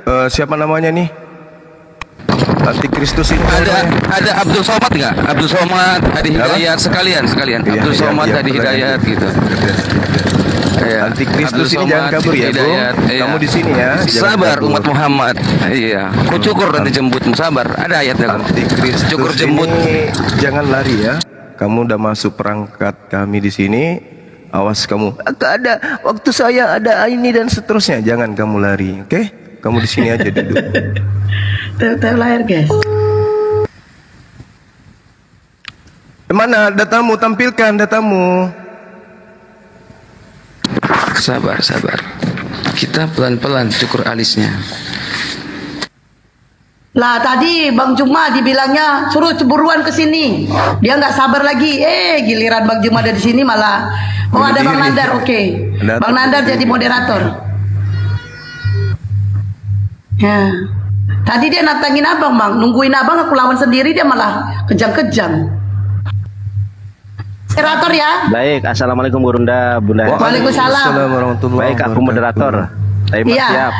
Siapa namanya nih? Antikristus ini ada Abdul Somad nggak? Abdul Somad, Hadi Hidayat, sekalian. Abdul Somad, Hadi Hidayat gitu. Antikristus ini jangan kabur ya, Bro. Kamu di sini ya. Sabar umat Muhammad. Iya. Ku cukur nanti jembutmu, sabar. Ada ayatnya. Antikristus cukur jembut. Jangan lari ya. Kamu udah masuk perangkat kami di sini. Awas kamu. Ada waktu saya ada ini dan seterusnya. Jangan kamu lari, oke? Kamu di sini aja duduk. Lahir guys. Mana datamu? Tampilkan datamu. Sabar. Kita pelan-pelan cukur alisnya. Lah tadi Bang Juma dibilangnya suruh buruan ke sini. Dia nggak sabar lagi. Giliran Bang Juma ada di sini malah. Ada Bang Nandar, oke. Bang Nandar jadi moderator. Ya. Tadi dia nantangin abang, Bang. Nungguin abang aku lawan sendiri, dia malah kejang-kejang. Moderator ya. Baik, assalamualaikum Bunda. Waalaikumsalam warahmatullahi Baik, aku moderator. Iya. Siap.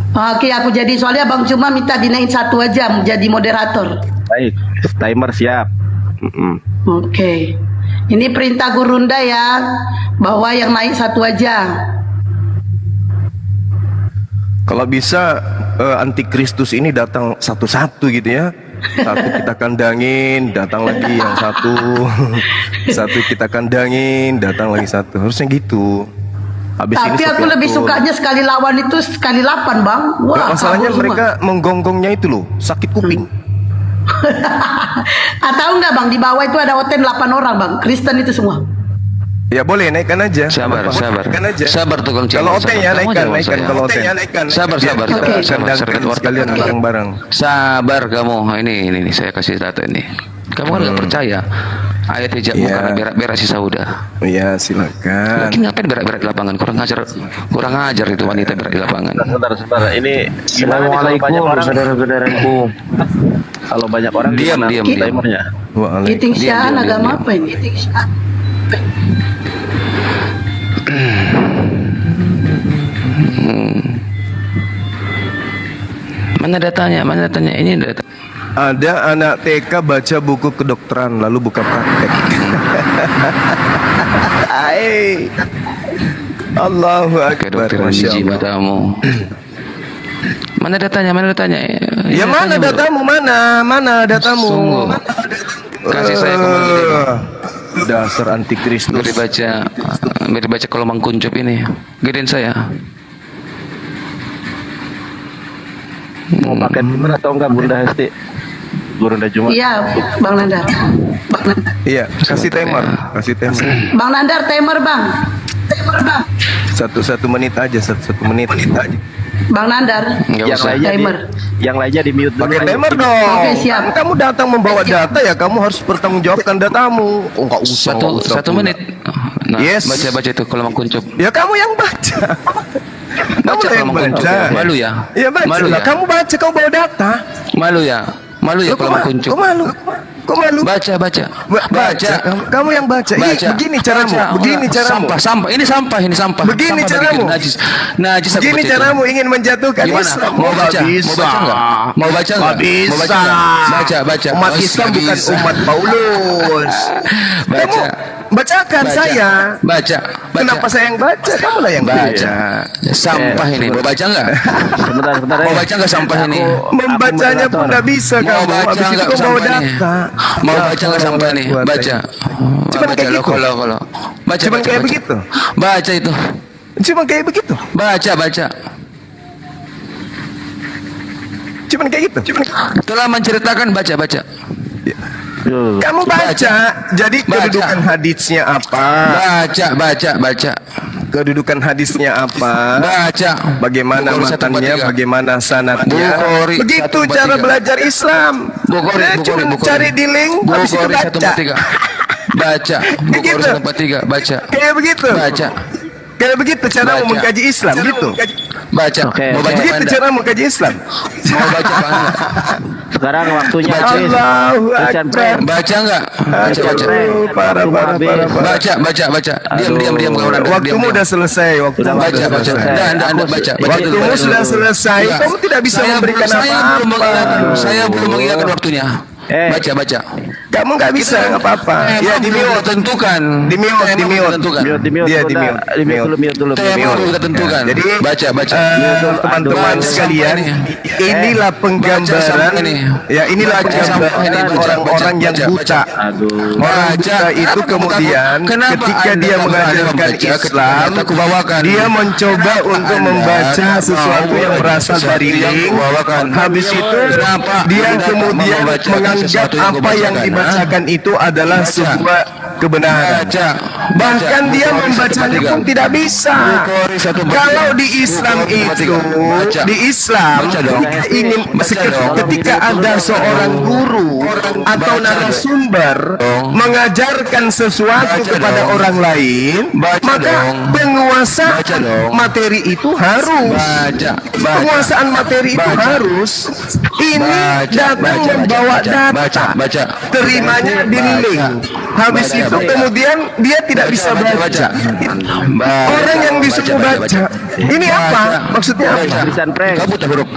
Oke, aku jadi soalnya Bang Cuma minta dinaikin 1 jam jadi moderator. Baik, timer siap. Oke. Ini perintah Gurunda ya, bahwa yang naik 1 aja. Kalau bisa antikristus ini datang satu-satu gitu ya. Satu kita kandangin, datang lagi yang satu. Satu kita kandangin, datang lagi satu. Harusnya gitu. Habis Tapi ini aku lebih sukanya sekali lawan itu sekali 8, Bang. Wah, masalahnya mereka menggonggongnya itu loh, sakit kuping. Tahu nggak Bang, di bawah itu ada hotel 8 orang, Bang. Kristen itu semua. Ya boleh, naikkan aja. Sabar. Naikkan aja. Sabar tukang cimol. Kalau otenya naikkan. Kalau otenya naikkan. Sabar. Sekalian bareng-bareng. Sabar kamu. Ini saya kasih data ini. Kamu kan nggak percaya. Ayat hijab karena berak sisa udah. Iya, silakan. Lagi ngapain berak di lapangan? Kurang ajar itu wanita berak di lapangan. Sebentar. Ini Assalamualaikum saudara-saudaraku. Kalau banyak orang diam. Timernya. Giting Syaan agama apa ini? Mana datanya? Ini data. Ada anak TK baca buku kedokteran lalu buka praktek. Allahu Akbar. Masya Allah. Mana datanya? Ya mana datamu? Mana datamu? Sungguh. Kasih saya kembali. Dasar antikristus. Biar dibaca kalau mengkuncup ini. Gedein saya. Mau pakai timer atau enggak Bunda Hesti? Bunda Juma. Iya, Bang Nandar. Iya, kasih timer. Bang Nandar, timer Bang. 1 menit aja. Bang Nandar, yang lainnya di mute dulu. Pakai timer dong. Oke, siap. Kamu datang membawa data ya, kamu harus bertanggungjawabkan datamu. Enggak usah. 1 menit. Nah, yes. Baca itu kalau mengkuncup. Ya kamu yang baca. Kamu yang baca. Malu ya? Iya baca. Malu ya? Kamu baca, kamu bawa data. Malu ya kalau mengkuncup. Kok malu? Baca. Kamu yang baca. Begini caramu. Sampah. Ini sampah. Begini caramu. Najis. Begini caramu ingin menjatuhkan Islam. Mau baca enggak? Bisa. Baca. Umat Islam bukan umat Paulus. Bacakan saya. Baca. Kenapa saya yang baca? Kamu lah yang baca. Sampah ini. Mau baca enggak? Sebentar. Mau baca enggak sampah ini? Membacanya pun enggak bisa kamu. Mau baca enggak bawa sampah ini? Mau baca enggak sampah ini? Baca. Cuman kayak gitu. Kalau. Baca. Cuman kayak begitu. Baca itu. Cuman kayak begitu. Baca. Cuman kayak gitu. Telah menceritakan baca. Kamu baca. Jadi kedudukan hadisnya apa? Baca. Kedudukan hadisnya apa? Baca. Bagaimana matannya? Bagaimana sanadnya? Bukhari, begitu cara belajar Islam. Cuma cari di link. Habis itu baca. Baca. Bukhari 143. Baca. Kayak begitu. Baca. Kayak begitu cara mengkaji Islam gitu. Baca. Mau baca Begitu apa cara mengkaji Islam. Mau baca apa enggak? Sekarang waktunya Baca. habis. Allahu Christian Akbar. Prank. Baca enggak? Baca. Parah. Baca. Diam kawan Anda. Waktumu udah selesai. Udah Baca. selesai. Anda baca. Waktumu sudah selesai. Enggak. Kamu tidak bisa memberikan apa-apa. Saya belum mengingatkan waktunya. Baca. Kamu nggak bisa, nggak apa-apa. Ya di mute. Tentukan. Di mute. Dia di mute. Mute dulu. Tema kita tentukan. Jadi baca. teman-teman Baca sekalian, sampai inilah penggambaran. sampai ini. Ya inilah Baca sampai ini. gambaran orang-orang yang buta. Aduh. Orang buta itu kemudian ketika dia mengajarkan Islam, aku bawakan. dia mencoba untuk membaca sesuatu yang berasal dari link. Habis itu dia kemudian menganggap apa yang dibacakan itu adalah sebuah kebenaran. Bahkan dia membacanya pun tidak bisa. Kalau di Islam itu, di Islam ketika ada seorang guru atau narasumber mengajarkan sesuatu kepada orang lain, maka penguasaan materi itu harus. Penguasaan materi itu harus. Ini datang membawa data, terimanya di link. Habis itu kemudian dia tidak bisa baca. Orang yang disuruh baca, ini apa? Maksudnya apa? Christian Prank. Kamu buta huruf.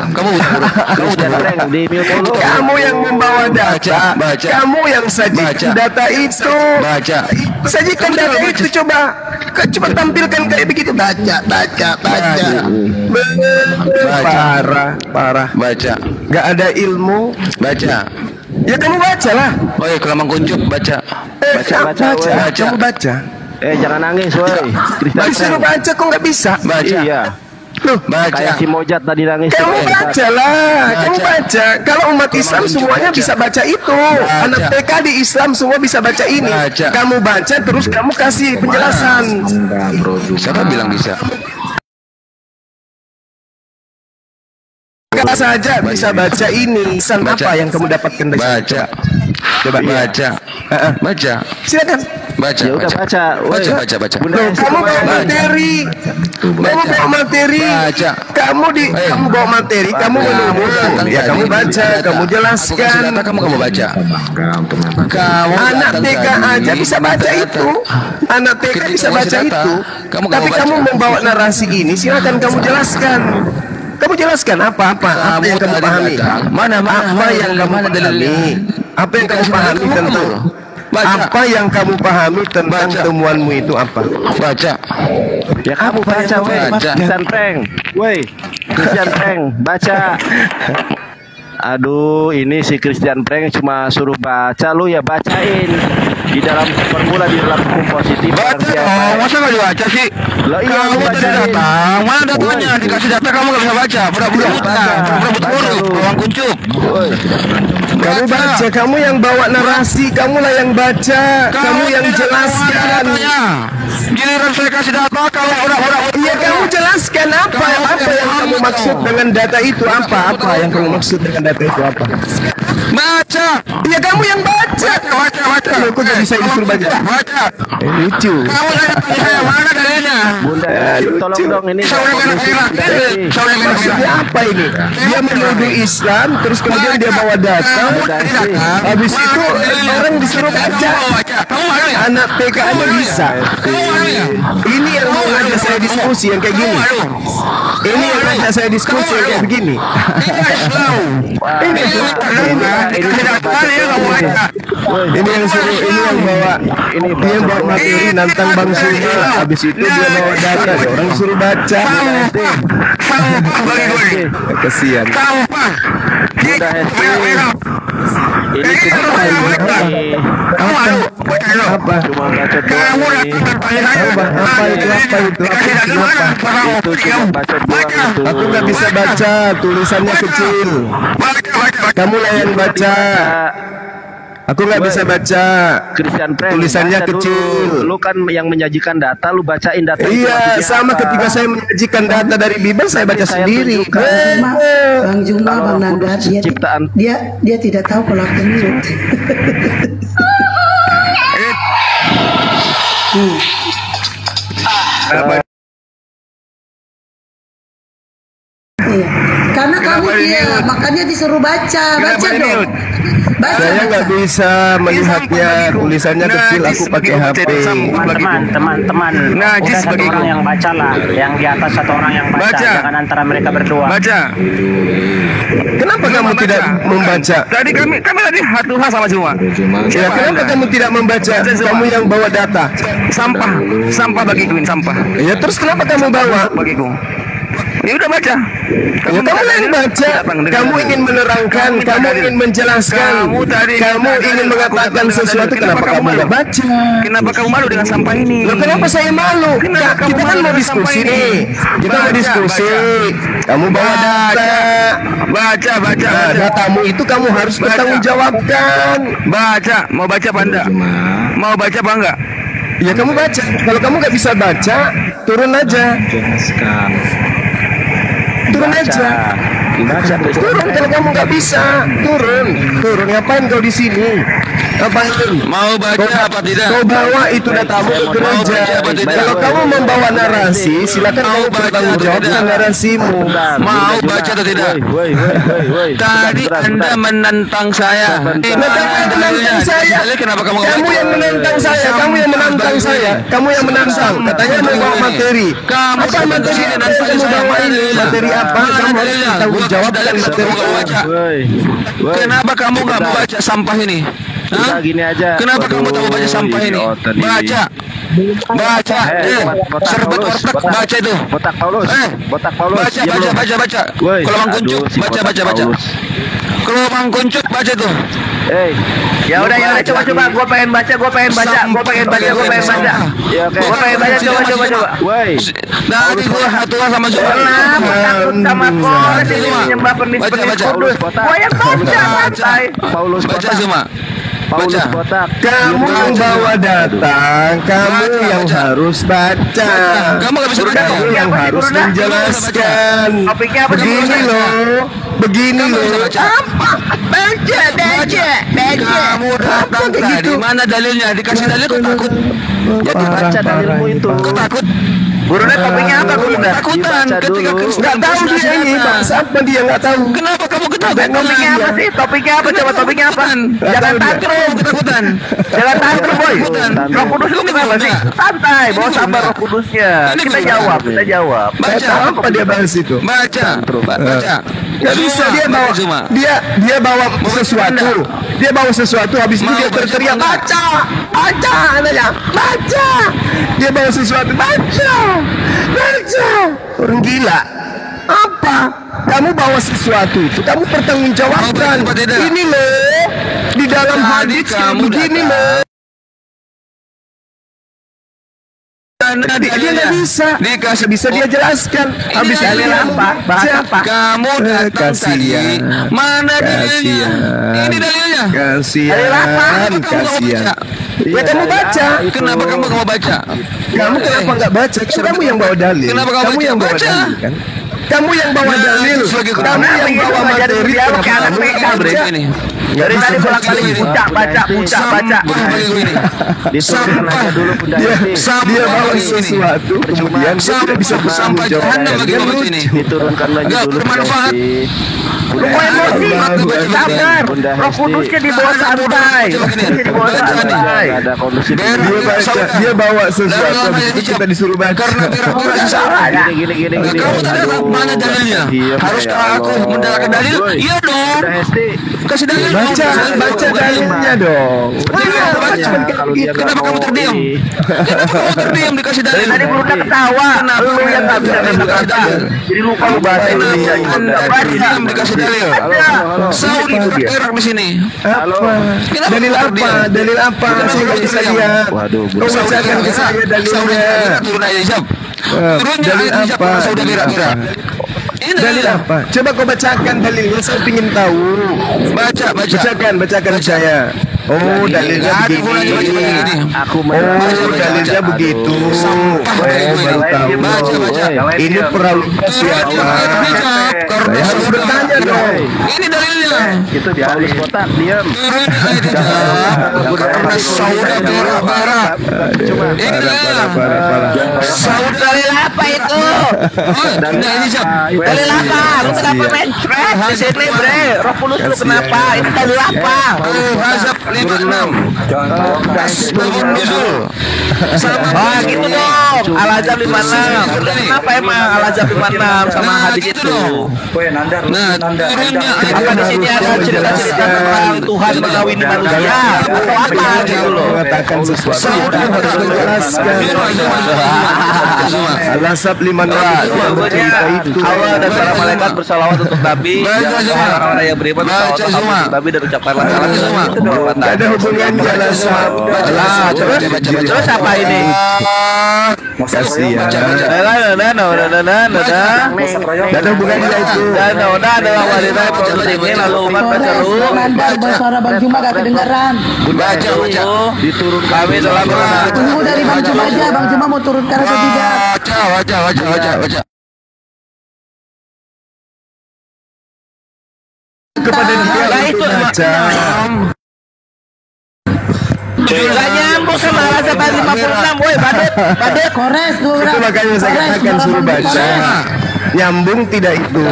Christian Prank di mute dulu. Kamu yang membawa data, kamu yang sajikan data itu. Sajikan data itu, coba tampilkan kayak begitu. Baca. Parah. Baca. Gak ada ilmu. Baca. Ya kamu bacalah. Oh iya, kelamang kuncup baca. Baca. Kamu baca. Jangan nangis, woi. Christian Disuruh Prank. baca kok nggak bisa? Baca. Iya. Loh, Kayak si Mojat tadi nangis. kamu bacalah, kamu baca. Kalau umat Islam semuanya bisa baca itu. Anak TK di Islam semua bisa baca ini. Kamu baca terus kamu kasih penjelasan. Siapa bilang bisa? Kalau saja bisa baca ini. Pesan apa yang kamu dapatkan dari Baca. Coba Baca. silakan. Baca. Ya udah baca. Woi. Baca. Loh, kamu bawa materi. Kamu bawa materi. Baca. Kamu bawa materi, kamu menuduh. Ya kamu baca, kamu jelaskan. Kamu baca. Anak TK aja bisa baca itu. Anak TK bisa baca itu. Tapi kamu membawa narasi ini, silakan kamu jelaskan. Kamu jelaskan apa yang kamu pahami. Apa yang kamu pahami. Apa yang kamu pahami tentang apa yang kamu pahami tentang temuanmu itu apa? Baca. Ya kamu baca, woi. Christian Prank. Woi. Christian Prank, baca. Aduh, ini si Christian Prank cuma suruh baca, lu ya bacain. Di dalam formula, di dalam hukum positif. Masa nggak dibaca sih? Lah iya, kamu baca tadi datang, mana datanya? Dikasih data kamu nggak bisa baca. Pura-pura ruang kuncup. Kamu baca, kamu yang bawa narasi, kamulah yang baca, kamu yang jelaskan. Giliran saya kasih data, kamu orang-orang. Iya, kamu jelaskan apa yang kamu maksud dengan data itu apa yang kamu maksud dengan data itu apa? Baca. Iya, kamu yang baca. Baca. Loh, kok nggak bisa disuruh baca? Baca. Lucu. Kamu saya mana dalilnya? Bunda, tolong dong ini. Maksudnya apa ini? Dia menuduh Islam, terus kemudian dia bawa data. Habis itu orang disuruh baca. Anak TK aja bisa. Ini yang mau ngajak saya diskusi yang kayak gini. Ini yang ngajak saya diskusi yang kayak begini. Ini yang suruh, ini yang bawa, dia yang bawa materi nantang Bang Suma. Habis itu dia bawa data, orang suruh baca. Kesian. Ini cuma Apa? cuma bacot doang ini. Itu cuma bacot doang itu. Aku nggak bisa baca, tulisannya kecil. Kamu lah yang baca. Aku nggak bisa baca. Christian Prank, Tulisannya baca dulu. kecil. Lu kan yang menyajikan data, lu bacain data itu Iya, maksudnya sama apa. ketika saya menyajikan data dari Bible, saya baca Saya sendiri. tunjukkan. Bang Juma, Kalau Bang aku Nanda, ciptaan- dia tidak tahu kalau aku mute. Nah, kamu dia, makanya disuruh baca. Baca dong. Baca. Saya nggak bisa melihatnya, tulisannya kecil, aku pakai HP. Teman-teman, Najis satu bagiku. orang yang baca lah, yang di atas satu orang yang baca, Baca. jangan antara mereka berdua. Baca. Kenapa kamu tidak membaca? Tadi kami tadi satu hal sama semua. Ya, kenapa kamu tidak membaca? Kamu yang bawa data. Sampah bagiku ini sampah. Ya, terus kenapa kamu bawa? Bagiku. Ya udah baca. Ya, kamu yang baca, kamu ingin menerangkan, kamu ingin menjelaskan, kamu ingin mengatakan sesuatu. Kenapa kamu nggak baca? Kenapa kamu malu dengan sampah ini? Loh, kenapa saya malu? Kita kan mau diskusi nih. Kita mau diskusi. Kamu bawa data. Baca. Nah, datamu itu kamu harus bertanggungjawabkan. Baca. Mau baca apa enggak? Mau baca apa enggak? Ya, kamu baca. Kalau kamu nggak bisa baca, turun aja. Turun aja. Turun kalau kamu nggak bisa. Turun. Ngapain kau di sini? Ngapain? Mau baca apa tidak? Kau bawa itu datamu ke gereja. Kalau kamu membawa narasi, silakan kamu bertanggung jawabkan narasimu. Mau baca atau tidak? Tadi Anda menentang saya. Menentang saya. Kenapa kamu Kamu yang menentang saya. Kamu yang menantang saya. Kamu yang menantang. Katanya mau bawa materi. Kamu Apa materi yang kamu bawa ini? Materi apa? Kamu harus bertanggung jawabkan materi. Kenapa kamu nggak mau baca sampah ini? Hah? Gini aja. Kenapa kamu tak mau baca sampah ini? Baca. Serbat warteg, baca itu. Botak Paulus. Baca. Woi, Kalau Mang Kuncup, aduh, si baca. Botak Paulus. Kalau Mang Kuncup, baca itu. Ya udah coba. Gua pengen baca. Ya oke. Gua pengen baca, coba. Woi. Dari gua satu sama semua. Takut sama Paulus ini menyembah penis kudus. Gua yang baca santai. Paulus Baca Botak. semua. Paulus Baca. Botak. Kamu yang bawa data, kamu yang harus baca. Kamu nggak bisa baca. Kamu yang harus menjelaskan. Topiknya apa? Begini loh. Kamu datang tadi, mana dalilnya? Dikasih dalil kau takut. Jadi baca dalilmu itu. Kau takut. Gurunda topiknya apa Gurunda? Takutan ketika Nggak tahu dia ini, bangsa apa dia nggak tahu. Kenapa kamu ketakutan? Topiknya apa sih? Topiknya apa? Coba topiknya apa? Jangan tantrum. Ketakutan. Jangan tantrum boy. Roh Kudus itu kenapa sih? Santai, bawa sabar Roh Kudusnya. Kita jawab. Saya Baca. tahu apa dia bahas itu. Baca. Nggak bisa dia bawa dia bawa sesuatu. Dia bawa sesuatu habis itu dia berteriak baca. Anaknya baca. Dia bawa sesuatu baca. Orang gila. Apa? Kamu bawa sesuatu itu kamu pertanggungjawabkan. Mau baca apa tidak? Ini loh di dalam hadis kamu begini loh. Dia nggak bisa dia jelaskan. Habis dalil itu apa? Bahas apa? Kamu datang tadi. Kasihan. Mana dalilnya? Ini dalilnya. Kasihan. Ya kamu baca. Kenapa kamu nggak mau baca? Kamu kenapa nggak baca? Kan kamu yang bawa dalil. Kenapa kamu Kamu baca? yang bawa Baca. dalil kan? Kamu yang bawa dalil. Kamu yang bawa materi. Kenapa kamu nggak baca? Ini. Dari tadi bolak-balik baca. Diturunkan aja dulu Bunda Hesti. Dia bawa sesuatu kemudian dia tidak bisa bertanggung jawab. Diturunkan lagi Nggak dulu Bunda bermanfaat. Hesti. Lu emosi. Sabar. Roh Kudusnya di bawah santai. Di bawah santai. Ada kondusif. Dia bawa sesuatu habis itu kita disuruh baca. Karena biar salah. Gini. Kamu tahu mana dalilnya? Haruskah aku mendapatkan dalil? Iya dong. Bunda Hesti. Kasih dalil dong. Baca dalilnya dong. Kenapa kamu terdiam? Kenapa kamu terdiam dikasih dalil? Tadi Bunda ketawa. Lu yang nggak bisa berkata. Jadi lupa lu bahasa Indonesia. Terdiam dikasih dalil. Saudi bergerak di sini. Dalil apa? Dalil apa? Saya nggak bisa lihat. Waduh, Kau bacakan ke saya dalilnya. Turun aja Isab. Turunnya Dalil ayat Isab apa? Saudi berak-berak. Ini Dalil apa? Coba kau bacakan dalilnya. Saya ingin tahu. Baca. Bacakan saya. Oh, dalilnya Ada gunanya baca begini. begini. Aku Oh, dalilnya begitu. Baru tahu. Baca. Ini prioritas siapa? Saya harus bertanya dong. Ini dalilnya. Itu dialis kotak diam. Saudara berak-berak. Saudara apa itu? Ini siapa? Dalil apa? Lu kenapa main track di sini, bre? Roh Kudus lu kenapa? Ini dalil apa? Hazab 56. Oh gitu dong. Al-Azhar 56. Kenapa emang Al-Azhar 56 sama hadis itu? Nah, turunnya Apa di sini ada cerita-cerita tentang Tuhan mengawini manusia atau apa gitu loh? Mengatakan sesuatu yang harus menjelaskan. Al-Asab 56 cerita itu. Allah dan para malaikat bersalawat untuk Nabi. Orang-orang yang beriman bersalawat untuk Nabi dan ucapkanlah salam. Itu dong. Gak ada hubungannya Al-Asab. Terus apa ini? Kasih ya. Gak Gak ada hubungannya itu. Udah adalah wanita yang ini lalu umat berseru. Bang Nandar, suara Bang Juma gak kedengaran. baca. Diturun kami telah pernah. Tunggu dari Bang Juma aja, Bang Juma mau turunkan atau tidak? Baca. Kepada dia Lah itu baca. Gak nyambung sama Al-Azhar 56, woi Badet. Kores tuh. Itu makanya saya katakan suruh baca. Nyambung tidak itu.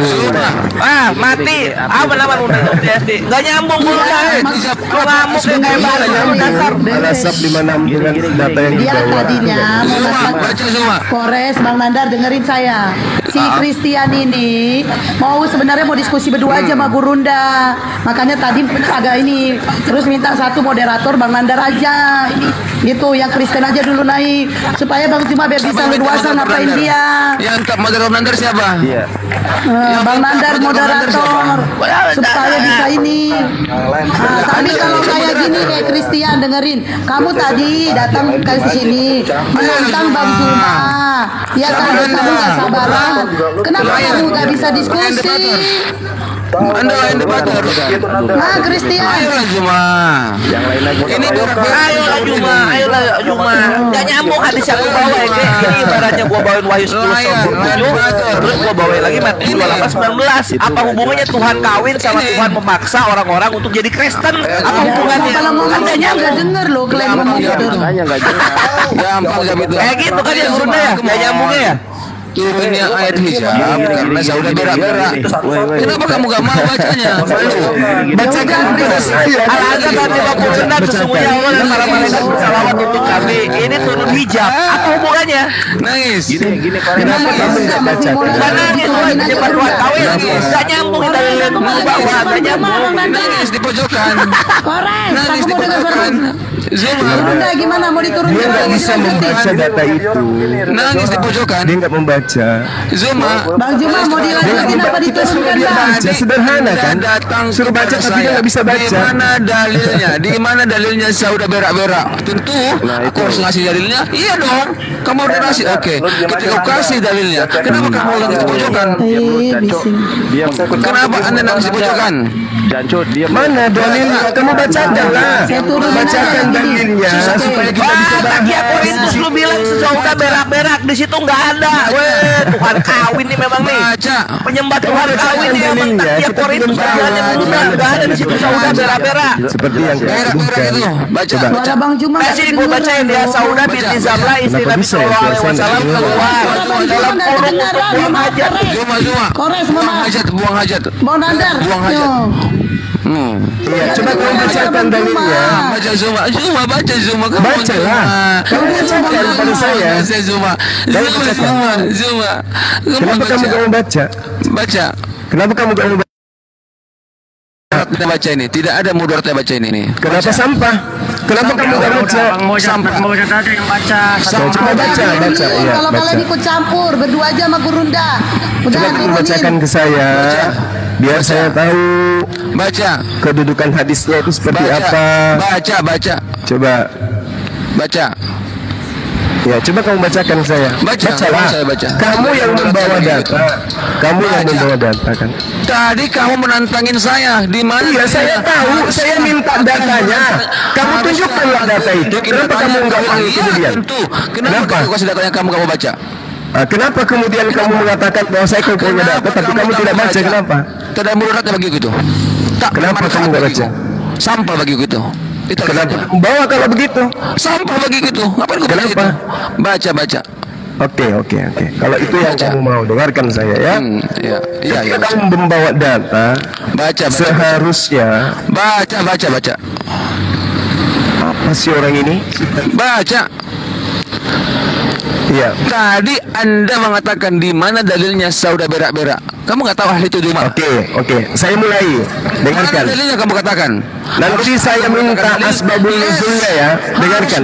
Mati. Apa nama lu SD? Gak nyambung mulu dah. Lu ngamuk ya kayak bala nyambung dasar. Al-Asab 56 dengan data yang Dia dibawa. tadinya Baca semua. Kores, Bang Nandar dengerin saya. Si Christian ini sebenarnya mau diskusi berdua aja sama Gurunda. Makanya tadi agak ini terus minta satu moderator Bang Nandar aja. Ini gitu yang Kristen aja dulu naik supaya Bang Juma biar bisa leluasa ngapain dia. Yang tak moderator siapa? Iya. Bang Nandar moderator supaya bisa ini. Tapi kalau kayak gini kayak Christian dengerin, kamu tadi datang ke sini menantang Bang Juma. Ya kan kamu nggak sabaran. Kenapa kamu nggak bisa diskusi? Anda lain debator. Nah, Christian. Ayolah Juma. Yang lain lagi. Ini Ayolah Juma. Gak nyambung hadis yang gua bawa ya. Ini ibaratnya gua bawain Wahyu 10:27, terus gua bawain lagi Matius 28:19. Apa hubungannya Tuhan kawin sama Tuhan memaksa orang-orang untuk jadi Kristen? Apa hubungannya? Kalau ngomong Anda nggak nyambung. denger loh klaim ngomong gitu. Makanya nggak jelas. Gampang gitu. Kayak gitu kan ya Gurunda ya? Gak nyambungnya ya? Turunnya ayat hijab karena saya udah berak-berak. Kenapa kamu gak mau bacanya? Bacakan kepada saya. Al-Azhar 56 sesungguhnya Allah dan para malaikat bersalawat untuk kami. Ini turun hijab. Apa hubungannya? Nangis. Gini Kenapa kamu nggak baca? Mana nih tuh penyebar Tuhan kawin? Gak nyambung kita lihat bawa. Gak nyambung. Nangis di pojokan. Kores, Nangis aku di mau dengar pojokan. suara. Zuma. Gurunda gimana mau diturunkan? Dia nggak bisa membaca data itu. Nangis di pojokan. Dia nggak membaca. Zuma. Bang Juma mau dilanjutin apa diturunkan Dia Bang? baca sederhana kan? Datang Suruh baca kepada tapi dia saya. nggak bisa baca. Di mana dalilnya? Di mana dalilnya saya udah berak-berak? Tentu aku harus ngasih dalilnya. Iya dong. Kamu harus ngasih. Oke. Ketika aku kasih dalilnya, kenapa kamu nangis di pojokan? Bising. Diam. Kenapa Anda nangis di pojokan? Jancut, diam. Mana dalilnya? Kamu bacakan lah. Saya turunin Bacakan aja. dalilnya supaya kita bisa Wah, tadi ya Korintus lu bilang sesudah berak-berak di situ nggak ada. Weh, Tuhan kawin nih memang nih. Baca. Penyembah Tuhan kawin nih memang. Tadi ya Korintus berjalannya berulang nggak ada di situ sauda berak-berak. seperti yang Berak-berak itu. Baca. Suara Bang Juma Nah nggak sini gue bacain ya Sauda binti Zamlah istri Kenapa Nabi bisa ya? Sallallahu Alaihi Wasallam keluar Bang Juma dalam nggak kurung kedengaran. buang hajat. Zuma. Kores Buang mama. hajat, buang hajat. Bang Nandar. Buang hajat. Yo. Iya, coba kamu bacakan dalilnya. Baca Zuma. Zuma baca Zuma. Kamu Baca lah. Kamu bacakan pada saya. Baca Zuma. Zuma. Kenapa kamu gak mau baca? Baca. Kenapa kamu gak mau baca? Kita baca ini. Tidak ada mudarat yang baca ini. Kenapa sampah? Kenapa kamu gak baca? Sampah. Coba baca. Iya, Kalau baca. kalian ikut campur berdua aja sama Gurunda. Udah Coba kamu bacakan turunin. ke saya, biar saya tahu Baca. kedudukan hadisnya itu seperti apa. Baca. Coba, Baca. ya coba kamu bacakan ke saya. Baca, Bacalah. saya baca. Kamu yang membawa data. Kamu yang Baca. membawa data kan? Tadi kamu menantangin saya. Di mana? Iya, saya tahu. Saya minta datanya. Kamu tunjukkanlah data itu. Kenapa kamu nggak mau itu kemudian? Tentu. Kenapa Kenapa? kamu kasih datanya kamu baca? Kenapa kemudian kamu mengatakan bahwa saya punya data, tapi kamu tidak baca? Kenapa? Tidak mudarat bagi gitu. Tak Kenapa kamu nggak baca? Sampah bagi gitu. Itu Kenapa bawa kalau begitu? Sampah bagi gitu. Ngapain gue Kenapa? Baca. Oke. Kalau itu yang kamu mau, dengarkan saya ya. Iya. Kamu membawa data, Baca. seharusnya Baca. apa sih orang ini? Baca. Iya. Tadi Anda mengatakan di mana dalilnya sauda berak-berak. Kamu nggak tahu ahli itu di mana? Oke. Saya mulai. Dengarkan. Mana dalilnya kamu katakan? Nanti saya minta asbabul nuzulnya ya. Dengarkan.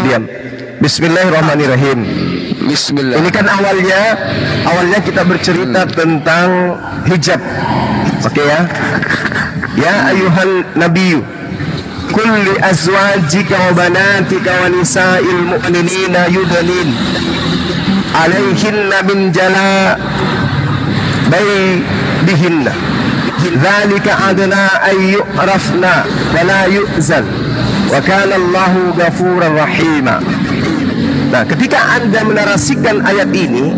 Diam. Bismillahirrahmanirrahim. Bismillah. Ini kan awalnya kita bercerita tentang hijab. Oke ya. Ya ayuhan nabiyyu kulli azwajika wa banatika wa nisa'il mu'minina yudlin alaihinna min jalabihinna dzalika adna ay yu'rafna wa la yu'zan wa kana Allahu ghafurar rahima. Nah, ketika Anda menarasikan ayat ini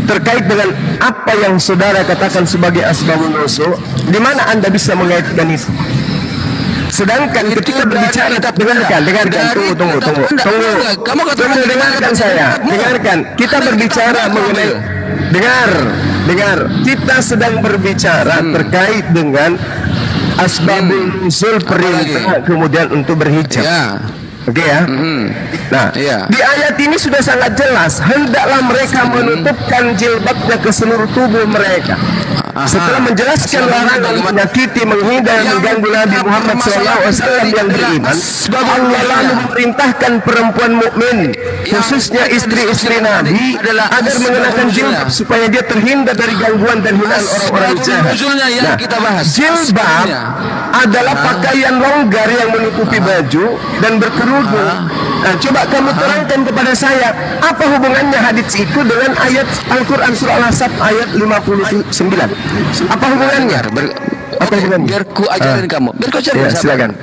terkait dengan apa yang saudara katakan sebagai asbabun nuzul, di mana Anda bisa mengaitkan itu? Sedangkan ketika berbicara, dengarkan, tunggu. Dengarkan saya. Kita berbicara mengenai, dengar. Kita sedang berbicara terkait dengan asbabun nuzul perintah kemudian untuk berhijab. Oke ya. Nah, di ayat ini sudah sangat jelas, hendaklah mereka menutupkan jilbabnya ke seluruh tubuh mereka. Setelah menjelaskan larangan menyakiti, menghina, mengganggu Nabi Muhammad SAW yang beriman, Allah lalu memerintahkan perempuan mukmin, khususnya istri-istri Nabi, agar mengenakan jilbab supaya dia terhindar dari gangguan dan hinaan orang-orang jahat. Nah, jilbab adalah pakaian longgar yang menutupi baju dan berkerudung. Nah, coba kamu terangkan kepada saya, apa hubungannya hadits itu dengan ayat Al-Quran surah Al-Ahzab ayat 59? Apa hubungannya? Biar ku ajarin kamu. Biar ku ajarin. Silakan.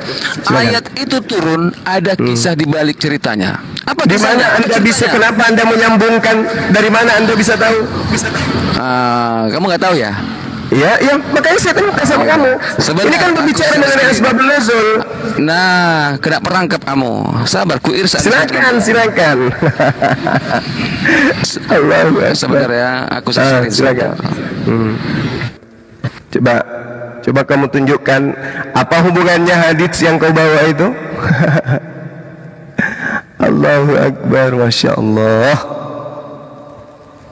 Ayat itu turun, ada kisah di balik ceritanya. Apa di mana Anda bisa? Kenapa Anda menyambungkan? Dari mana Anda bisa tahu? Kamu nggak tahu ya? Iya, makanya saya tanya sama kamu. Ini kan berbicara mengenai asbabul nuzul. Nah, kena perangkap kamu. Sabar, ku irsa. Silakan. Sabar ya, aku saksikan. Silakan. Coba kamu tunjukkan apa hubungannya hadits yang kau bawa itu. Allahu Akbar, Masya Allah.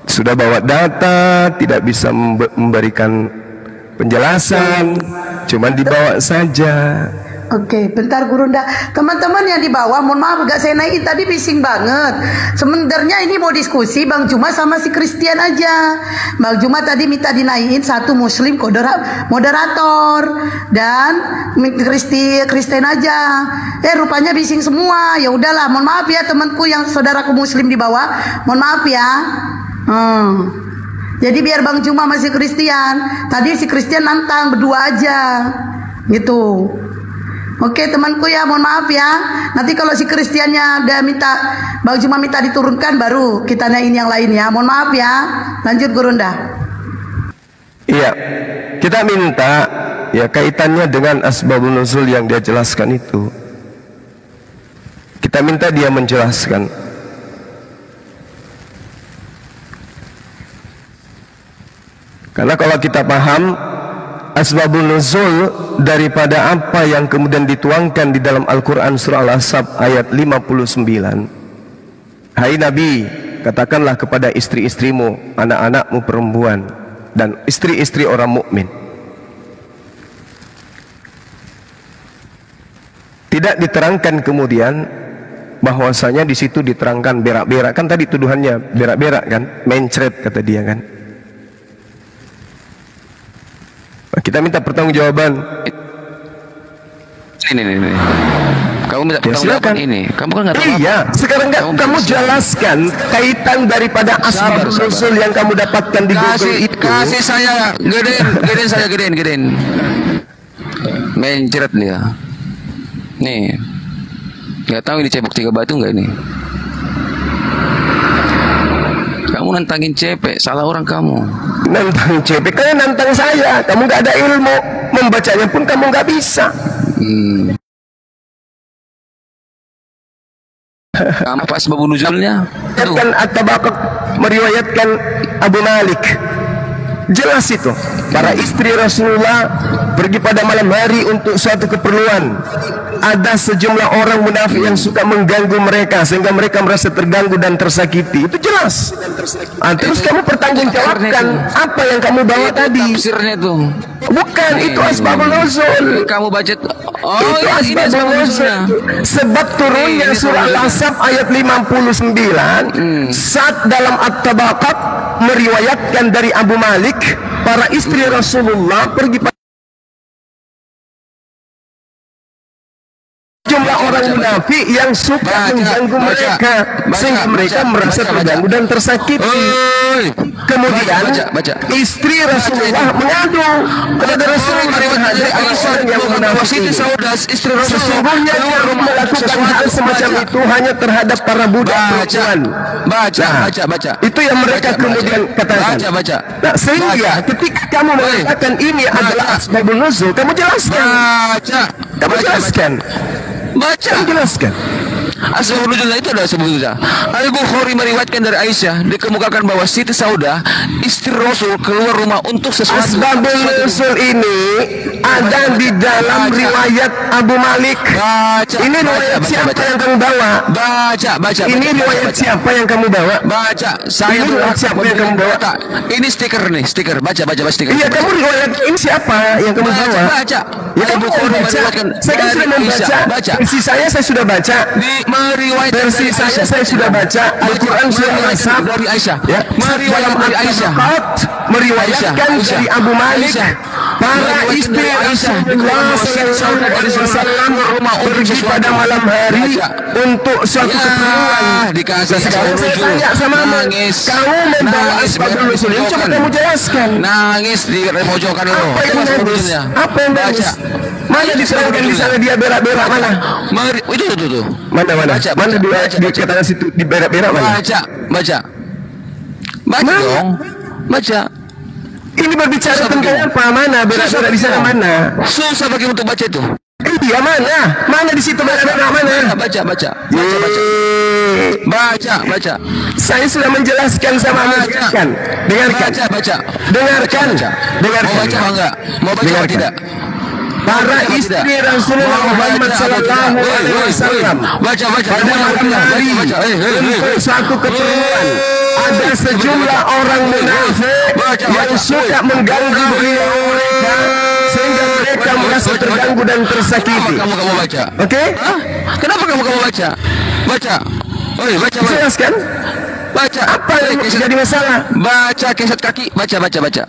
Sudah bawa data, tidak bisa memberikan penjelasan, cuman dibawa saja. Oke, bentar Gurunda. Teman-teman yang di bawah, mohon maaf gak saya naikin tadi, bising banget. Sebenarnya ini mau diskusi Bang Juma sama si Christian aja. Bang Juma tadi minta dinaikin satu muslim moderator dan Kristen aja. Rupanya bising semua. Ya udahlah, mohon maaf ya temanku yang saudaraku muslim di bawah. Mohon maaf ya. Jadi biar Bang Juma masih Christian. Tadi si Christian nantang berdua aja. Gitu. Oke temanku ya, mohon maaf ya. Nanti kalau si Christiannya udah minta, Bang Juma minta diturunkan, baru kita naikin yang lain ya. Mohon maaf ya. Lanjut Gurunda. Iya, kita minta ya kaitannya dengan asbabun nuzul yang dia jelaskan itu. Kita minta dia menjelaskan. Karena kalau kita paham asbabun nuzul daripada apa yang kemudian dituangkan di dalam Al-Quran surah Al-Ahzab ayat 59. Hai Nabi, katakanlah kepada istri-istrimu, anak-anakmu perempuan, dan istri-istri orang mukmin. Tidak diterangkan kemudian bahwasanya di situ diterangkan berak-berak. Kan tadi tuduhannya berak-berak kan, mencret kata dia kan. Kita minta pertanggungjawaban. Ini. Kamu minta pertanggungjawaban ini. Kamu kan nggak tahu. Iya, sekarang kamu jelaskan kaitan daripada asbabun nuzul yang kamu dapatkan di Google itu. Kasih saya, gedein. Mencret dia. Nih. Nggak tahu ini cebok 3 batu nggak ini? Kamu nantangin CP, salah orang kamu. Nantang CP, kamu nantang saya. Kamu nggak ada ilmu, membacanya pun kamu nggak bisa. Apa sebab nuzulnya? Kan At-Tabaqat meriwayatkan Abu Malik. Jelas itu. Para istri Rasulullah pergi pada malam hari untuk suatu keperluan. Ada sejumlah orang munafik yang suka mengganggu mereka sehingga mereka merasa terganggu dan tersakiti. Itu jelas. Terus kamu pertanggungjawabkan apa yang kamu bawa tadi. Tafsirnya tuh. Bukan, itu asbabul nuzul. Kamu baca Itu asbabul nuzul. Sebab turunnya surah Al-Ahzab ayat 59 saat dalam At-Tabaqat meriwayatkan dari Abu Malik, para istri Rasulullah pergi jumlah orang munafik yang suka mengganggu mereka sehingga mereka merasa terganggu dan tersakiti. Kemudian istri Rasulullah mengadu kepada Rasulullah terhadap orang yang munafik ini. Sesungguhnya yang melakukan hal semacam itu hanya terhadap para budak perempuan. Itu yang mereka kemudian katakan. Nah, sehingga ketika kamu mengatakan ini adalah asbabun nuzul, kamu jelaskan. Kamu jelaskan. Jelaskan. Asbabun nuzulnya itu adalah sebab nuzul. Al-Bukhari meriwayatkan dari Aisyah, dikemukakan bahwa Siti Saudah, istri Rasul, keluar rumah untuk sesuatu. Asbabun nuzul ini ada di dalam riwayat Abu Malik. Ini riwayat siapa yang kamu bawa? Ini riwayat siapa yang kamu bawa? Saya riwayat siapa yang kamu bawa? Ini stiker nih, stiker. Baca stiker. Iya, kamu riwayat ini siapa yang kamu bawa? Ya, kamu baca. Saya kan sudah membaca. Versi saya sudah baca. Versi saya sudah baca. Al-Quran surah Al-Ahzab dari Aisyah. Ya, Meriwayatkan dari Aisyah. Meriwayatkan dari Abu Malik. Para istri Rasulullah SAW pergi pada malam hari untuk suatu keperluan. Dikasih sekarang saya tanya sama kamu membawa asbabun nuzul ini, coba kamu jelaskan. Nangis di pojokan lo. Apa yang nangis? Mana disebutkan di sana dia berak-berak mana? Itu. Mana? Mana di katakan situ di berak-berak mana? Baca dong. Baca. Ini berbicara tentang apa? Mana berak-berak di sana mana? Susah bagi untuk baca itu. Iya, mana di situ berak-berak mana? Baca. Saya sudah menjelaskan sama menjelaskan. Dengarkan. Dengarkan. Mau baca apa tidak? Para istri Rasulullah Muhammad sallallahu alaihi wasallam pada malam hari untuk suatu keperluan, ada sejumlah orang munafik yang suka mengganggu mereka sehingga mereka merasa terganggu dan tersakiti. Kamu baca. Oke? Kenapa kamu baca? Baca. Jelaskan. Baca. Apa yang jadi masalah? Baca keset kaki. Baca. Baca.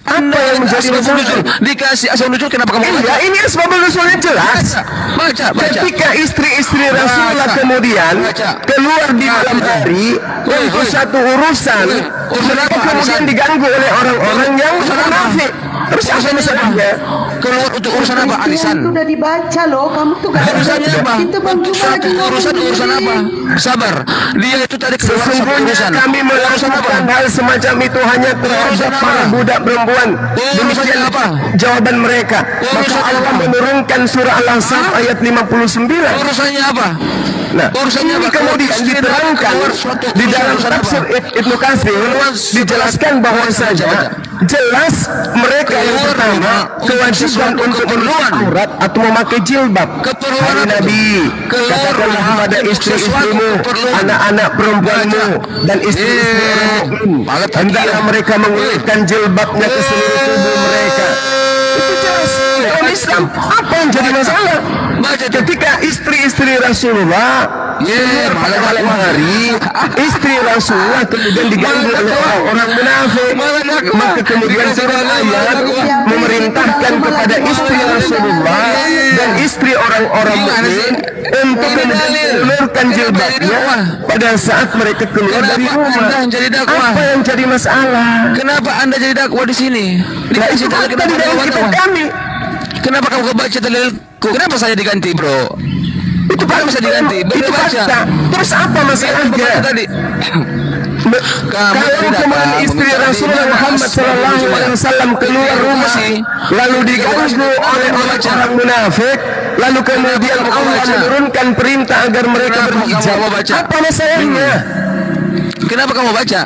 Apa yang menjadi masalah? Dikasih asbabun nuzul, kenapa kamu baca? Iya, ini asbabun nuzulnya jelas. Baca. Ketika istri-istri Rasulullah kemudian keluar di malam hari untuk satu urusan, mereka kemudian diganggu oleh orang-orang yang munafik. Terus apa masalahnya? Keluar untuk urusan apa? Arisan. Itu udah dibaca loh, kamu tuh gak urusannya apa? Itu Satu urusan apa? Sabar. Dia itu tadi keluar satu urusan. Kami melakukan hal semacam itu hanya terhadap para budak perempuan. Demikian apa? Jawaban mereka. Maka Allah menurunkan surah Al-Ahzab ayat 59. Urusannya apa? Nah, ini kemudian diterangkan di dalam tafsir Ibnu Katsir, dijelaskan bahwasanya jelas mereka yang pertama kewajiban untuk menutup aurat atau memakai jilbab. Hai Nabi, katakanlah kepada istri-istrimu, anak-anak perempuanmu dan istri-istri orang mukmin, hendaklah mereka mengulurkan jilbabnya ke seluruh tubuh mereka. Itu jelas dalam Islam. Apa yang jadi masalah? Ketika istri-istri Rasulullah malam hari, istri Rasulullah kemudian diganggu oleh orang munafik, maka kemudian surah ayat memerintahkan kepada istri Rasulullah dan istri orang-orang mukmin untuk menurunkan jilbabnya pada saat mereka keluar dari rumah. Apa yang jadi masalah? Kenapa Anda jadi dakwah di sini? Itu fakta di dalam kitab kami. Kenapa kamu baca dalilku? Kenapa saya diganti, bro? Itu fakta. Bisa diganti. Itu fakta. Terus apa masalahnya? Tadi Kalau kemudian istri Rasulullah Muhammad Sallallahu Alaihi Wasallam keluar rumah, lalu diganggu oleh orang munafik, lalu kemudian Allah menurunkan perintah agar mereka berhijab. Apa masalahnya? Kenapa kamu baca?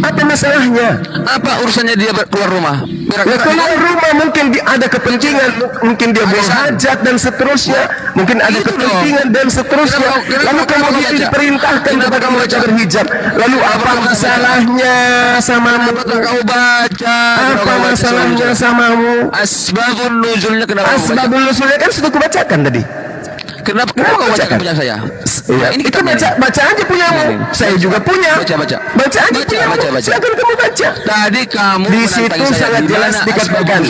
Apa masalahnya? Apa urusannya dia keluar rumah? Ya, keluar rumah mungkin ada kepentingan, mungkin dia buang hajat dan seterusnya, mungkin ada kepentingan dan seterusnya. Lalu kemudian diperintahkan kepada kamu baca berhijab. Lalu apa masalahnya samamu? Kau baca. Apa masalahnya samamu? Asbabun nuzulnya kenapa? Asbabun nuzulnya kan sudah kubacakan tadi. Kenapa kau baca punya saya? Ya, ini kita baca aja punyamu. Saya juga punya. Baca aja punyamu. Silakan kamu baca. Tadi kamu di situ sangat jelas dikatakan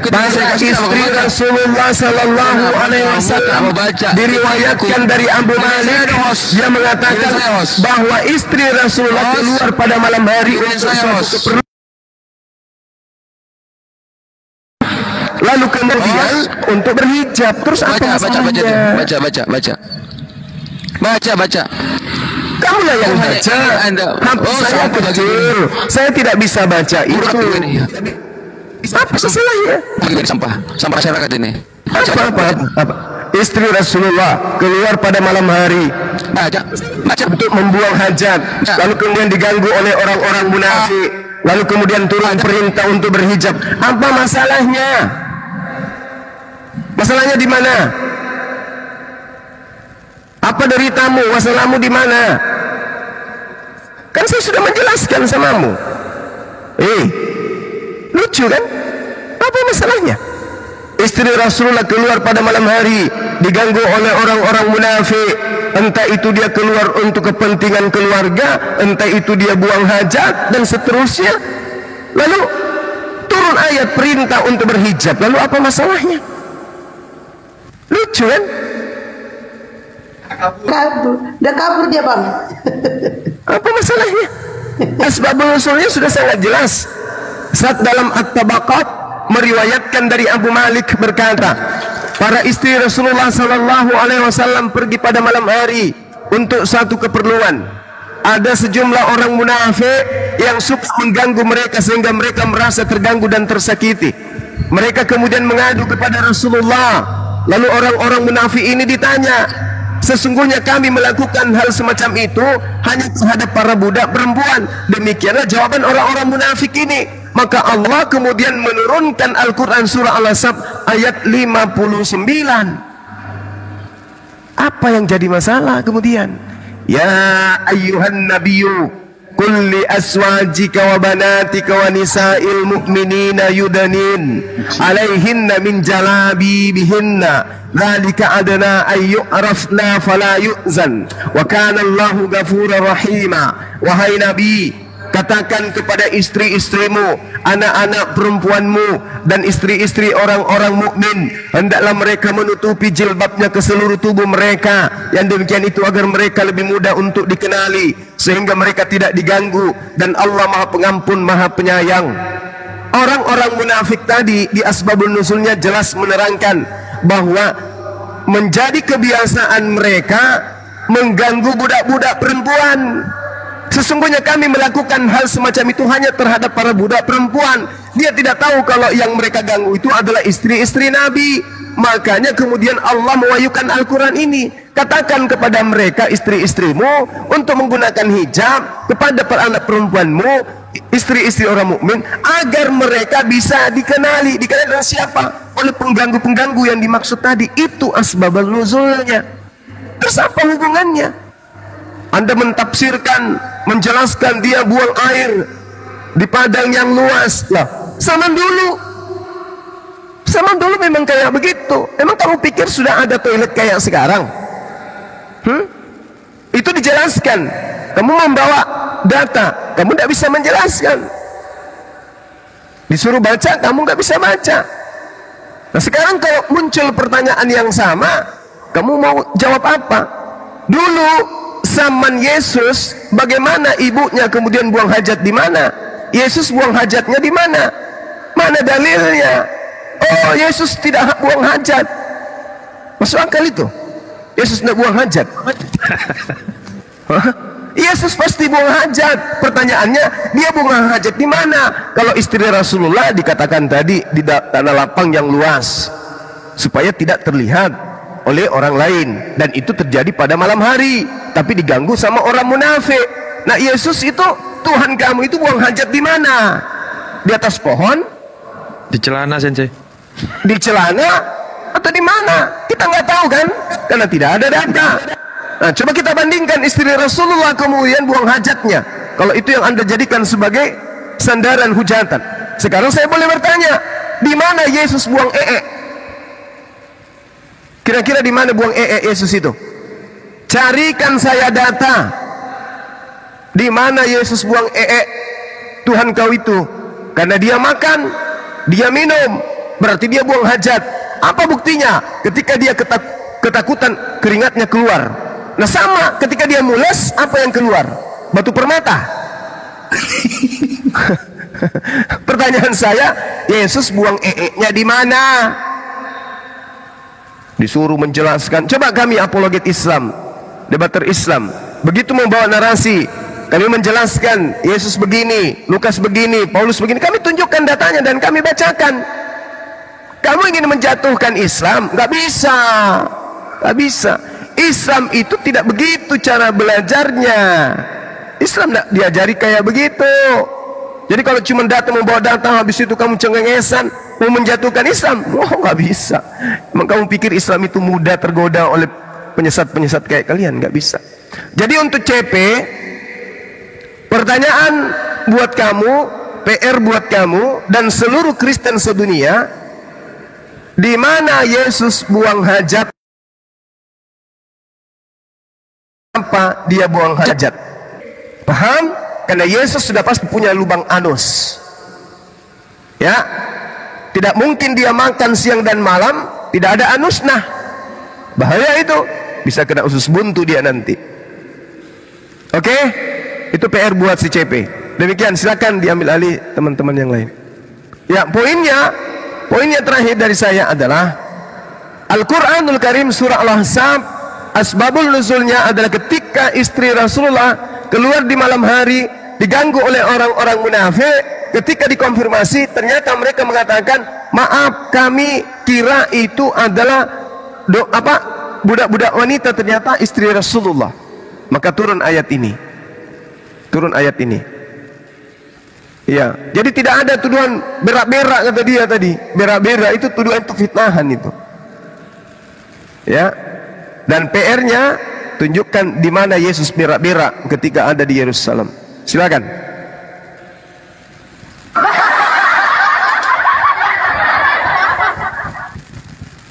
bahwa istri Rasulullah Sallallahu Alaihi Wasallam diriwayatkan dari Abu Malik, dia mengatakan bahwa istri Rasulullah keluar pada malam hari untuk suatu keperluan. Lalu kemudian untuk berhijab. Terus apa masalahnya? Baca. Kamulah yang baca. Saya kecil, saya tidak bisa baca itu. Apa masalahnya? Sampah masyarakat ini. Apa? Istri Rasulullah keluar pada malam hari. Baca untuk membuang hajat. Lalu kemudian diganggu oleh orang-orang munafik. Lalu kemudian turun perintah untuk berhijab. Apa masalahnya? Masalahnya di mana? Apa deritamu? Masalahmu di mana? Kan saya sudah menjelaskan samamu. Lucu kan? Apa masalahnya? Istri Rasulullah keluar pada malam hari, diganggu oleh orang-orang munafik. Entah itu dia keluar untuk kepentingan keluarga, entah itu dia buang hajat dan seterusnya. Lalu turun ayat perintah untuk berhijab. Lalu apa masalahnya? Lucu kan? Kabur dia bang. Apa masalahnya? Asbabul nuzulnya sudah sangat jelas. Saat dalam At-Tabaqat meriwayatkan dari Abu Malik berkata, para istri Rasulullah Sallallahu Alaihi Wasallam pergi pada malam hari untuk satu keperluan. Ada sejumlah orang munafik yang suka mengganggu mereka sehingga mereka merasa terganggu dan tersakiti. Mereka kemudian mengadu kepada Rasulullah. Lalu orang-orang munafik ini ditanya, sesungguhnya kami melakukan hal semacam itu hanya terhadap para budak perempuan. Demikianlah jawaban orang-orang munafik ini. Maka Allah kemudian menurunkan Al-Quran surah Al-Ahzab ayat 59. Apa yang jadi masalah kemudian? Ya ayyuhan nabiyyu qul li aswajika wa banatika wa nisa'il mu'minina yudanin alaihinna min jalabibihinna dzalika adna ay yu'rafna fala yu'zan wa kana Allahu ghafurur rahima. Wahai Nabi, katakan kepada istri-istrimu, anak-anak perempuanmu dan istri-istri orang-orang mukmin, hendaklah mereka menutupi jilbabnya ke seluruh tubuh mereka. Yang demikian itu agar mereka lebih mudah untuk dikenali, sehingga mereka tidak diganggu, dan Allah Maha Pengampun, Maha Penyayang. Orang-orang munafik tadi di asbabun nuzulnya jelas menerangkan bahwa menjadi kebiasaan mereka mengganggu budak-budak perempuan. Sesungguhnya kami melakukan hal semacam itu hanya terhadap para budak perempuan. Dia tidak tahu kalau yang mereka ganggu itu adalah istri-istri Nabi. Makanya kemudian Allah mewahyukan Al-Quran ini. Katakan kepada mereka, istri-istrimu, untuk menggunakan hijab, kepada para anak perempuanmu, istri-istri orang mukmin, agar mereka bisa dikenali. Dikenali dengan siapa? Oleh pengganggu-pengganggu yang dimaksud tadi. Itu asbabul nuzulnya. Terus apa hubungannya? Anda mentafsirkan, menjelaskan dia buang air di padang yang luas. Lah, zaman dulu memang kayak begitu. Emang kamu pikir sudah ada toilet kayak sekarang? Itu dijelaskan. Kamu membawa data, kamu tidak bisa menjelaskan. Disuruh baca, kamu nggak bisa baca. Nah sekarang kalau muncul pertanyaan yang sama, kamu mau jawab apa? Dulu zaman Yesus, bagaimana ibunya kemudian buang hajat di mana? Yesus buang hajatnya di mana? Mana dalilnya? Oh, Yesus tidak buang hajat. Masuk akal itu? Yesus tidak buang hajat? Yesus pasti buang hajat. Pertanyaannya, dia buang hajat di mana? Kalau istri Rasulullah dikatakan tadi di tanah lapang yang luas, supaya tidak terlihat oleh orang lain, dan itu terjadi pada malam hari, tapi diganggu sama orang munafik. Nah, Yesus itu, Tuhan kamu itu buang hajat di mana? Di atas pohon? Di celana, Sensei. Di celana atau di mana? Kita nggak tahu kan, karena tidak ada data. Nah, coba kita bandingkan istri Rasulullah kemudian buang hajatnya. Kalau itu yang Anda jadikan sebagai sandaran hujatan. Sekarang saya boleh bertanya, di mana Yesus buang Kira-kira di mana buang Yesus itu? Carikan saya data. Di mana Yesus buang Tuhan kau itu? Karena dia makan, dia minum, berarti dia buang hajat. Apa buktinya? Ketika dia ketakutan, keringatnya keluar. Nah, sama ketika dia mules, apa yang keluar? Batu permata. Pertanyaan saya, Yesus buang nya di mana? Disuruh menjelaskan. Coba kami apologet Islam, debater Islam, begitu membawa narasi, kami menjelaskan Yesus begini, Lukas begini, Paulus begini, kami tunjukkan datanya dan kami bacakan. Kamu ingin menjatuhkan Islam? Nggak bisa, nggak bisa. Islam itu tidak begitu cara belajarnya. Islam nggak diajari kayak begitu. Jadi kalau cuma datang membawa data, habis itu kamu cengengesan mau menjatuhkan Islam, nggak bisa. Emang kamu pikir Islam itu mudah tergoda oleh penyesat-penyesat kayak kalian? Nggak bisa. Jadi untuk CP, pertanyaan buat kamu, PR buat kamu dan seluruh Kristen sedunia, di mana Yesus buang hajat? Apa dia buang hajat? Paham? Karena Yesus sudah pasti punya lubang anus. Ya, tidak mungkin dia makan siang dan malam tidak ada anus. Nah, bahaya itu, bisa kena usus buntu dia nanti. Oke, itu PR buat si CP. Demikian, silakan diambil alih teman-teman yang lain. Ya, poinnya terakhir dari saya adalah Al-Quranul Karim surah Al-Ahzab, asbabul nuzulnya adalah ketika istri Rasulullah keluar di malam hari, diganggu oleh orang-orang munafik. Ketika dikonfirmasi, ternyata mereka mengatakan, maaf, kami kira itu adalah budak-budak wanita, ternyata istri Rasulullah. Maka turun ayat ini. Ya, jadi tidak ada tuduhan berak-berak kata dia tadi. Berak-berak itu tuduhan, itu fitnahan itu. Ya. Dan PR-nya tunjukkan di mana Yesus berak-berak ketika ada di Yerusalem. Silakan.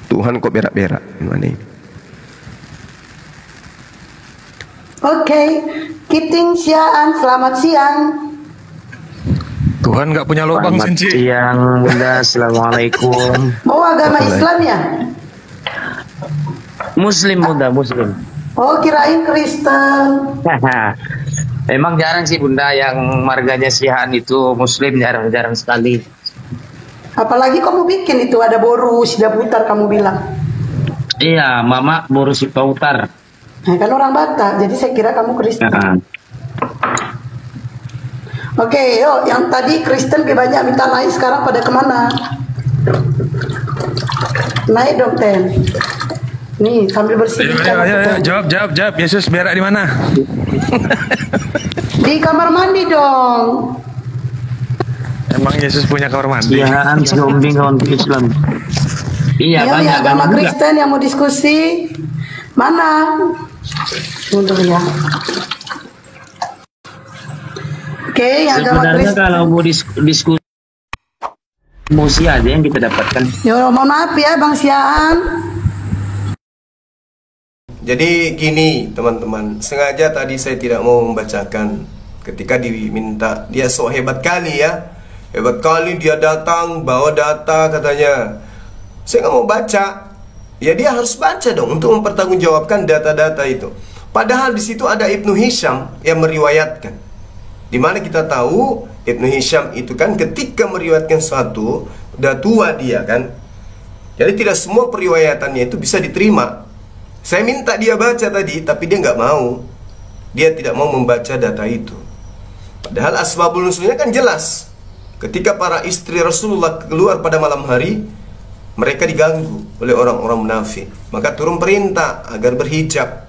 Tuhan kok berak-berak? Gimana ini? Oke, Kiting Siaan, selamat siang. Tuhan nggak punya lubang, Selamat Sensei. siang, Bunda. Assalamualaikum. Mau agama Islam ya? Muslim, Bunda, Muslim. Oh, kirain Kristen. Memang jarang sih, Bunda, yang marganya Sihan itu Muslim, jarang-jarang sekali. Apalagi kamu bikin itu ada boru Sidaputar kamu bilang. Iya, Mama Boru Sipautar. Nah, kan orang Batak, jadi saya kira kamu Kristen. Oke, yuk, yang tadi Kristen lebih banyak minta naik, sekarang pada kemana? Naik dong, Ten. Nih, sambil bersihkan. Ayo, jawab. Yesus berak di mana? Di kamar mandi dong. Emang Yesus punya kamar mandi? Sihan, Zombing, kawan Islam. Iya, Ayo, banyak ya, agama juga. Kristen yang mau diskusi. Mana? Mundur ya. Oke, yang agama Sebenarnya Kristen. kalau mau diskusi emosi aja yang kita dapatkan. Yo, mohon maaf ya, Bang Siaan. Jadi gini teman-teman, sengaja tadi saya tidak mau membacakan ketika diminta. Dia sok hebat kali ya, hebat kali dia datang bawa data katanya. Saya nggak mau baca. Ya dia harus baca dong untuk mempertanggungjawabkan data-data itu. Padahal di situ ada Ibnu Hisham yang meriwayatkan. Dimana kita tahu Ibnu Hisham itu kan ketika meriwayatkan sesuatu udah tua dia kan. Jadi tidak semua periwayatannya itu bisa diterima. Saya minta dia baca tadi, tapi dia nggak mau. dia tidak mau membaca data itu. Padahal asbabul nuzulnya kan jelas. Ketika para istri Rasulullah keluar pada malam hari, mereka diganggu oleh orang-orang munafik. Maka turun perintah agar berhijab.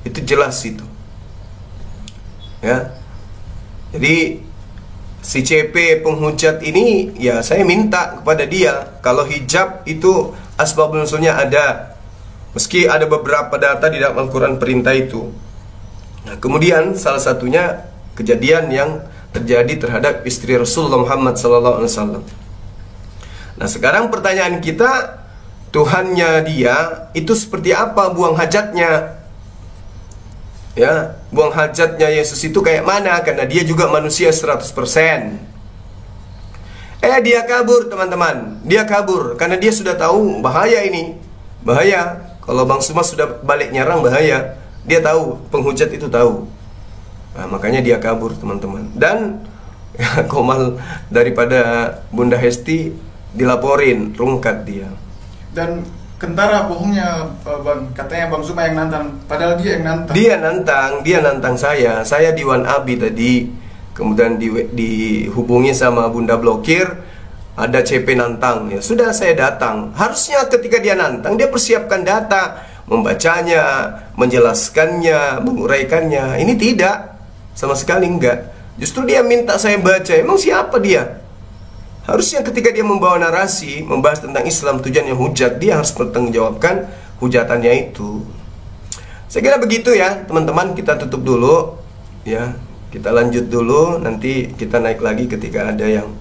Itu jelas itu. Ya. Jadi si CP penghujat ini, ya saya minta kepada dia, kalau hijab itu asbabul nuzulnya ada. Meski ada beberapa data di dalam Al-Quran perintah itu. Nah, kemudian salah satunya kejadian yang terjadi terhadap istri Rasulullah Muhammad SAW. Nah, sekarang pertanyaan kita, Tuhannya dia itu seperti apa buang hajatnya? Ya, buang hajatnya Yesus itu kayak mana? Karena dia juga manusia 100%. Dia kabur, teman-teman. Dia kabur karena dia sudah tahu bahaya ini. Bahaya. Kalau Bang Suma sudah balik nyerang, bahaya. Dia tahu, penghujat itu tahu. Nah, makanya dia kabur, teman-teman. Dan ya, Komal daripada Bunda Hesti dilaporin, rungkat dia. Dan kentara bohongnya Bang, katanya Bang Suma yang nantang, padahal dia yang nantang. Dia nantang saya. Saya di Wan Abi tadi, kemudian dihubungi sama Bunda Blokir, ada CP nantang. Ya sudah, saya datang. Harusnya ketika dia nantang, dia persiapkan data, membacanya, menjelaskannya, menguraikannya. Ini tidak, sama sekali enggak. Justru dia minta saya baca. Emang siapa dia? Harusnya ketika dia membawa narasi, membahas tentang Islam, tujuannya hujat, dia harus bertanggungjawabkan hujatannya itu. Saya kira begitu ya, teman-teman. Kita tutup dulu, ya. Kita lanjut dulu, nanti kita naik lagi ketika ada yang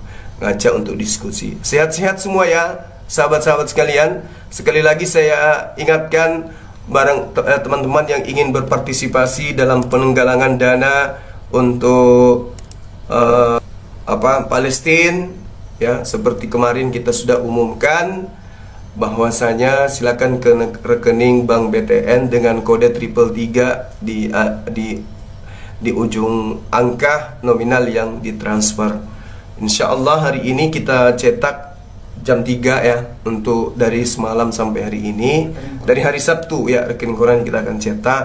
ngajak untuk diskusi. Sehat-sehat semua ya, sahabat-sahabat sekalian. Sekali lagi saya ingatkan teman-teman yang ingin berpartisipasi dalam penggalangan dana untuk Palestina, ya, seperti kemarin kita sudah umumkan bahwasanya silakan ke rekening Bank BTN dengan kode 333 di ujung angka nominal yang ditransfer. Insya Allah hari ini kita cetak jam 3 ya, untuk dari semalam sampai hari ini. Dari hari Sabtu ya, rekening koran kita akan cetak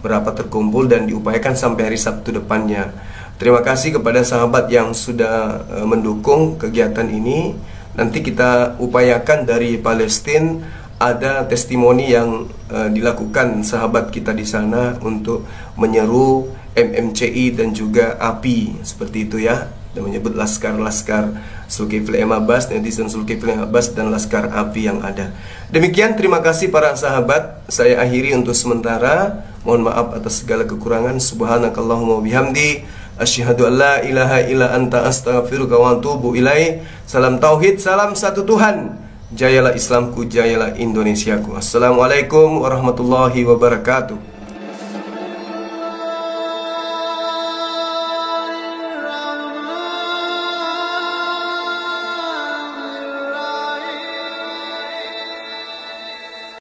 berapa terkumpul dan diupayakan sampai hari Sabtu depannya. Terima kasih kepada sahabat yang sudah mendukung kegiatan ini. Nanti kita upayakan dari Palestina ada testimoni yang dilakukan sahabat kita di sana untuk menyeru MMCI dan juga API, seperti itu ya, dan menyebut laskar-laskar Zulkifli M. Abbas, netizen Zulkifli M. Abbas, dan laskar API yang ada. Demikian, terima kasih para sahabat. Saya akhiri untuk sementara. Mohon maaf atas segala kekurangan. Subhanakallahumma bihamdi, asyhadu an la ilaha illa anta, astaghfiruka wa atubu ilaih. Salam tauhid, salam satu Tuhan. Jayalah Islamku, jayalah Indonesiaku. Assalamualaikum warahmatullahi wabarakatuh.